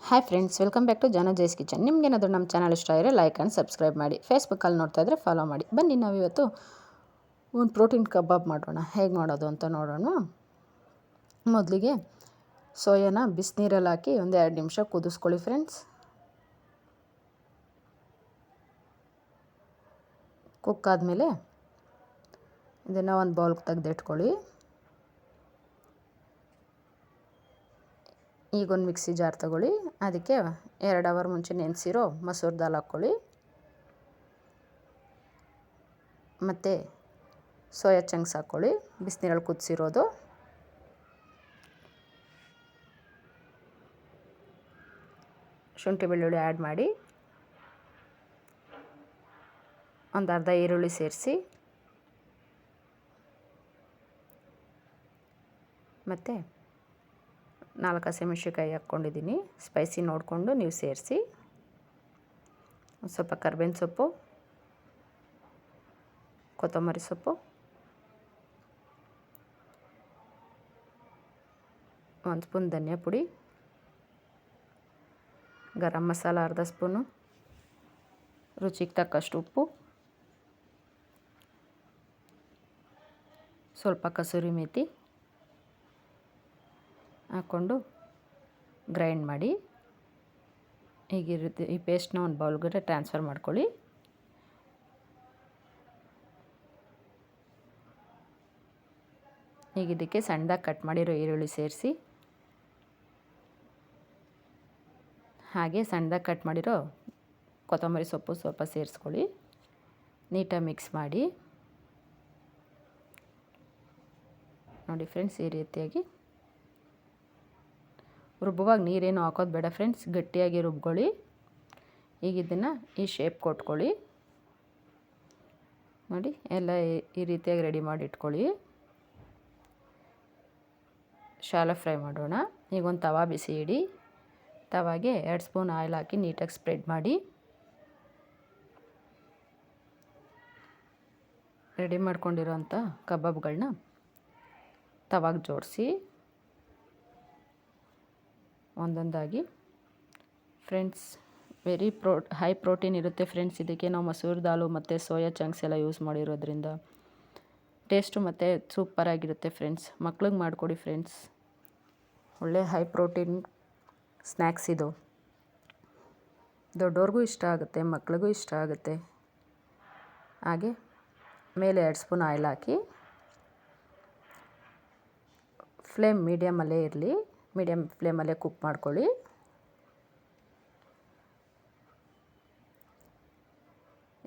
Hi friends, welcome back to Janu Jai's kitchen. ನಿಮ್ಗೇನಾದರೂ ನಮ್ಮ channel ಇಷ್ಟ ಇದ್ದರೆ ಲೈಕ್ ಆ್ಯಂಡ್ ಸಬ್ಸ್ಕ್ರೈಬ್ ಮಾಡಿ. ಫೇಸ್ಬುಕ್ಕಲ್ಲಿ ನೋಡ್ತಾ ಇದ್ದರೆ ಫಾಲೋ ಮಾಡಿ. ಬನ್ನಿ ನಾವಿವತ್ತು ಒಂದು ಪ್ರೋಟೀನ್ ಕಬಾಬ್ ಮಾಡೋಣ. ಹೇಗೆ ಮಾಡೋದು ಅಂತ ನೋಡೋಣ. ಮೊದಲಿಗೆ ಸೋಯಾನ ಬಿಸಿನೀರಲ್ಲಿ ಹಾಕಿ ಒಂದು 2 ನಿಮಿಷ ಕುದಿಸ್ಕೊಳ್ಳಿ ಫ್ರೆಂಡ್ಸ್. ಕುಕ್ ಆದಮೇಲೆ ಇದನ್ನು ಒಂದು ಬೌಲ್ಗೆ ತೆಗೆದಿಟ್ಕೊಳ್ಳಿ. ಈಗ ಒಂದು ಮಿಕ್ಸಿ ಜಾರ್ ತಗೊಳ್ಳಿ. ಅದಕ್ಕೆ 2 ಅವರ್ ಮುಂಚೆ ನೆನೆಸಿರೋ ಮಸೂರ್ ದಾಲ್ ಹಾಕ್ಕೊಳ್ಳಿ. ಮತ್ತು ಸೋಯಾ ಚಂಕ್ಸ್ ಹಾಕ್ಕೊಳ್ಳಿ, ಬಿಸಿನೀರಲ್ಲಿ ಕುದಿಸಿರೋದು. ಶುಂಠಿ ಬೆಳ್ಳುಳ್ಳಿ ಆ್ಯಡ್ ಮಾಡಿ, ಒಂದು ಅರ್ಧ ಈರುಳ್ಳಿ ಸೇರಿಸಿ, ಮತ್ತು 4 ಹಸಿಮೆಣಸಿನ್ಕಾಯಿ ಹಾಕ್ಕೊಂಡಿದ್ದೀನಿ. ಸ್ಪೈಸಿ ನೋಡಿಕೊಂಡು ನೀವು ಸೇರಿಸಿ. ಒಂದು ಸ್ವಲ್ಪ ಕರ್ಬೇವಿನ ಸೊಪ್ಪು, ಕೊತ್ತಂಬರಿ ಸೊಪ್ಪು, 1 ಸ್ಪೂನ್ ಧನಿಯಾ ಪುಡಿ, ಗರಂ ಮಸಾಲ ಅರ್ಧ ಸ್ಪೂನು, ರುಚಿಗೆ ತಕ್ಕಷ್ಟು ಉಪ್ಪು, ಸ್ವಲ್ಪ ಕಸೂರಿ ಮೇಥಿ ಹಾಕ್ಕೊಂಡು ಗ್ರೈಂಡ್ ಮಾಡಿ. ಹೀಗಿರುತ್ತೆ. ಈ ಪೇಸ್ಟ್ನ ಒಂದು ಬೌಲ್ಗೆ ಟ್ರಾನ್ಸ್ಫರ್ ಮಾಡ್ಕೊಳ್ಳಿ. ಈಗ ಇದಕ್ಕೆ ಸಣ್ಣದಾಗಿ ಕಟ್ ಮಾಡಿರೋ ಈರುಳ್ಳಿ ಸೇರಿಸಿ, ಹಾಗೆ ಸಣ್ಣದಾಗಿ ಕಟ್ ಮಾಡಿರೋ ಕೊತ್ತಂಬರಿ ಸೊಪ್ಪು ಸ್ವಲ್ಪ ಸೇರಿಸ್ಕೊಳ್ಳಿ. ನೀಟಾಗಿ ಮಿಕ್ಸ್ ಮಾಡಿ. ನೋಡಿ ಫ್ರೆಂಡ್ಸ್, ಈ ರೀತಿಯಾಗಿ ರುಬ್ಬುವಾಗ ನೀರೇನು ಹಾಕೋದು ಬೇಡ ಫ್ರೆಂಡ್ಸ್, ಗಟ್ಟಿಯಾಗಿ ರುಬ್ಕೊಳ್ಳಿ. ಈಗ ಇದನ್ನು ಈ ಶೇಪ್ ಕೊಟ್ಕೊಳ್ಳಿ. ನೋಡಿ, ಎಲ್ಲ ಈ ರೀತಿಯಾಗಿ ರೆಡಿ ಮಾಡಿ ಇಟ್ಕೊಳ್ಳಿ. ಶಾಲೋ ಫ್ರೈ ಮಾಡೋಣ. ಈಗ ಒಂದು ತವಾ ಬಿಸಿ ಇಡಿ. ತವಾಗೆ 2 ಸ್ಪೂನ್ ಆಯಿಲ್ ಹಾಕಿ ನೀಟಾಗಿ ಸ್ಪ್ರೆಡ್ ಮಾಡಿ. ರೆಡಿ ಮಾಡ್ಕೊಂಡಿರೋಂಥ ಕಬಾಬ್ಗಳನ್ನ ತವಾಗೆ ಜೋಡಿಸಿ ಒಂದೊಂದಾಗಿ. ಫ್ರೆಂಡ್ಸ್, ಹೈ ಪ್ರೋಟೀನ್ ಇರುತ್ತೆ ಫ್ರೆಂಡ್ಸ್. ಇದಕ್ಕೆ ನಾವು ಮಸೂರ್ ದಾಲು ಮತ್ತು ಸೋಯಾ ಚಂಕ್ಸ್ ಎಲ್ಲ ಯೂಸ್ ಮಾಡಿರೋದ್ರಿಂದ ಟೇಸ್ಟು ಮತ್ತು ಸೂಪರಾಗಿರುತ್ತೆ ಫ್ರೆಂಡ್ಸ್. ಮಕ್ಳಿಗೆ ಮಾಡಿಕೊಡಿ ಫ್ರೆಂಡ್ಸ್. ಒಳ್ಳೆ ಹೈ ಪ್ರೋಟೀನ್ ಸ್ನ್ಯಾಕ್ಸ್ ಇದು. ದೊಡ್ಡವ್ರಿಗೂ ಇಷ್ಟ ಆಗುತ್ತೆ, ಮಕ್ಳಿಗೂ ಇಷ್ಟ ಆಗುತ್ತೆ. ಹಾಗೆ ಮೇಲೆ 2 ಸ್ಪೂನ್ ಆಯಿಲ್ ಹಾಕಿ, ಫ್ಲೇಮ್ ಮೀಡಿಯಮಲ್ಲೇ ಇರಲಿ. ಮೀಡಿಯಮ್ ಫ್ಲೇಮಲ್ಲೇ ಕುಕ್ ಮಾಡ್ಕೊಳ್ಳಿ.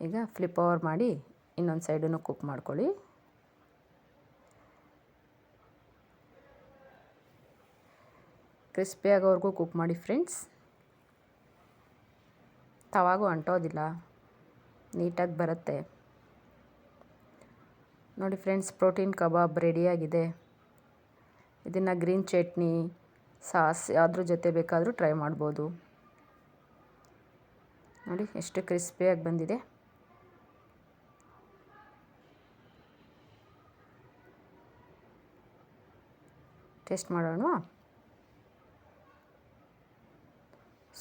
ಈಗ ಫ್ಲಿಪ್ ಓವರ್ ಮಾಡಿ ಇನ್ನೊಂದು ಸೈಡನ್ನು ಕುಕ್ ಮಾಡ್ಕೊಳ್ಳಿ. ಕ್ರಿಸ್ಪಿ ಆಗೋವರೆಗೂ ಕುಕ್ ಮಾಡಿ ಫ್ರೆಂಡ್ಸ್. ತವಾಗೂ ಅಂಟೋದಿಲ್ಲ, ನೀಟಾಗಿ ಬರುತ್ತೆ. ನೋಡಿ ಫ್ರೆಂಡ್ಸ್, ಪ್ರೋಟೀನ್ ಕಬಾಬ್ ರೆಡಿಯಾಗಿದೆ. ಇದನ್ನು ಗ್ರೀನ್ ಚಟ್ನಿ, ಸಾಸ್ ಯಾವುದ್ರ ಜೊತೆ ಬೇಕಾದರೂ ಟ್ರೈ ಮಾಡ್ಬೋದು. ನೋಡಿ ಎಷ್ಟು ಕ್ರಿಸ್ಪಿಯಾಗಿ ಬಂದಿದೆ. ಟೇಸ್ಟ್ ಮಾಡೋಣ.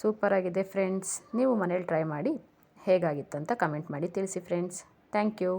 ಸೂಪರಾಗಿದೆ ಫ್ರೆಂಡ್ಸ್. ನೀವು ಮನೇಲಿ ಟ್ರೈ ಮಾಡಿ ಹೇಗಾಗಿತ್ತು ಅಂತ ಕಮೆಂಟ್ ಮಾಡಿ ತಿಳಿಸಿ ಫ್ರೆಂಡ್ಸ್. Thank you.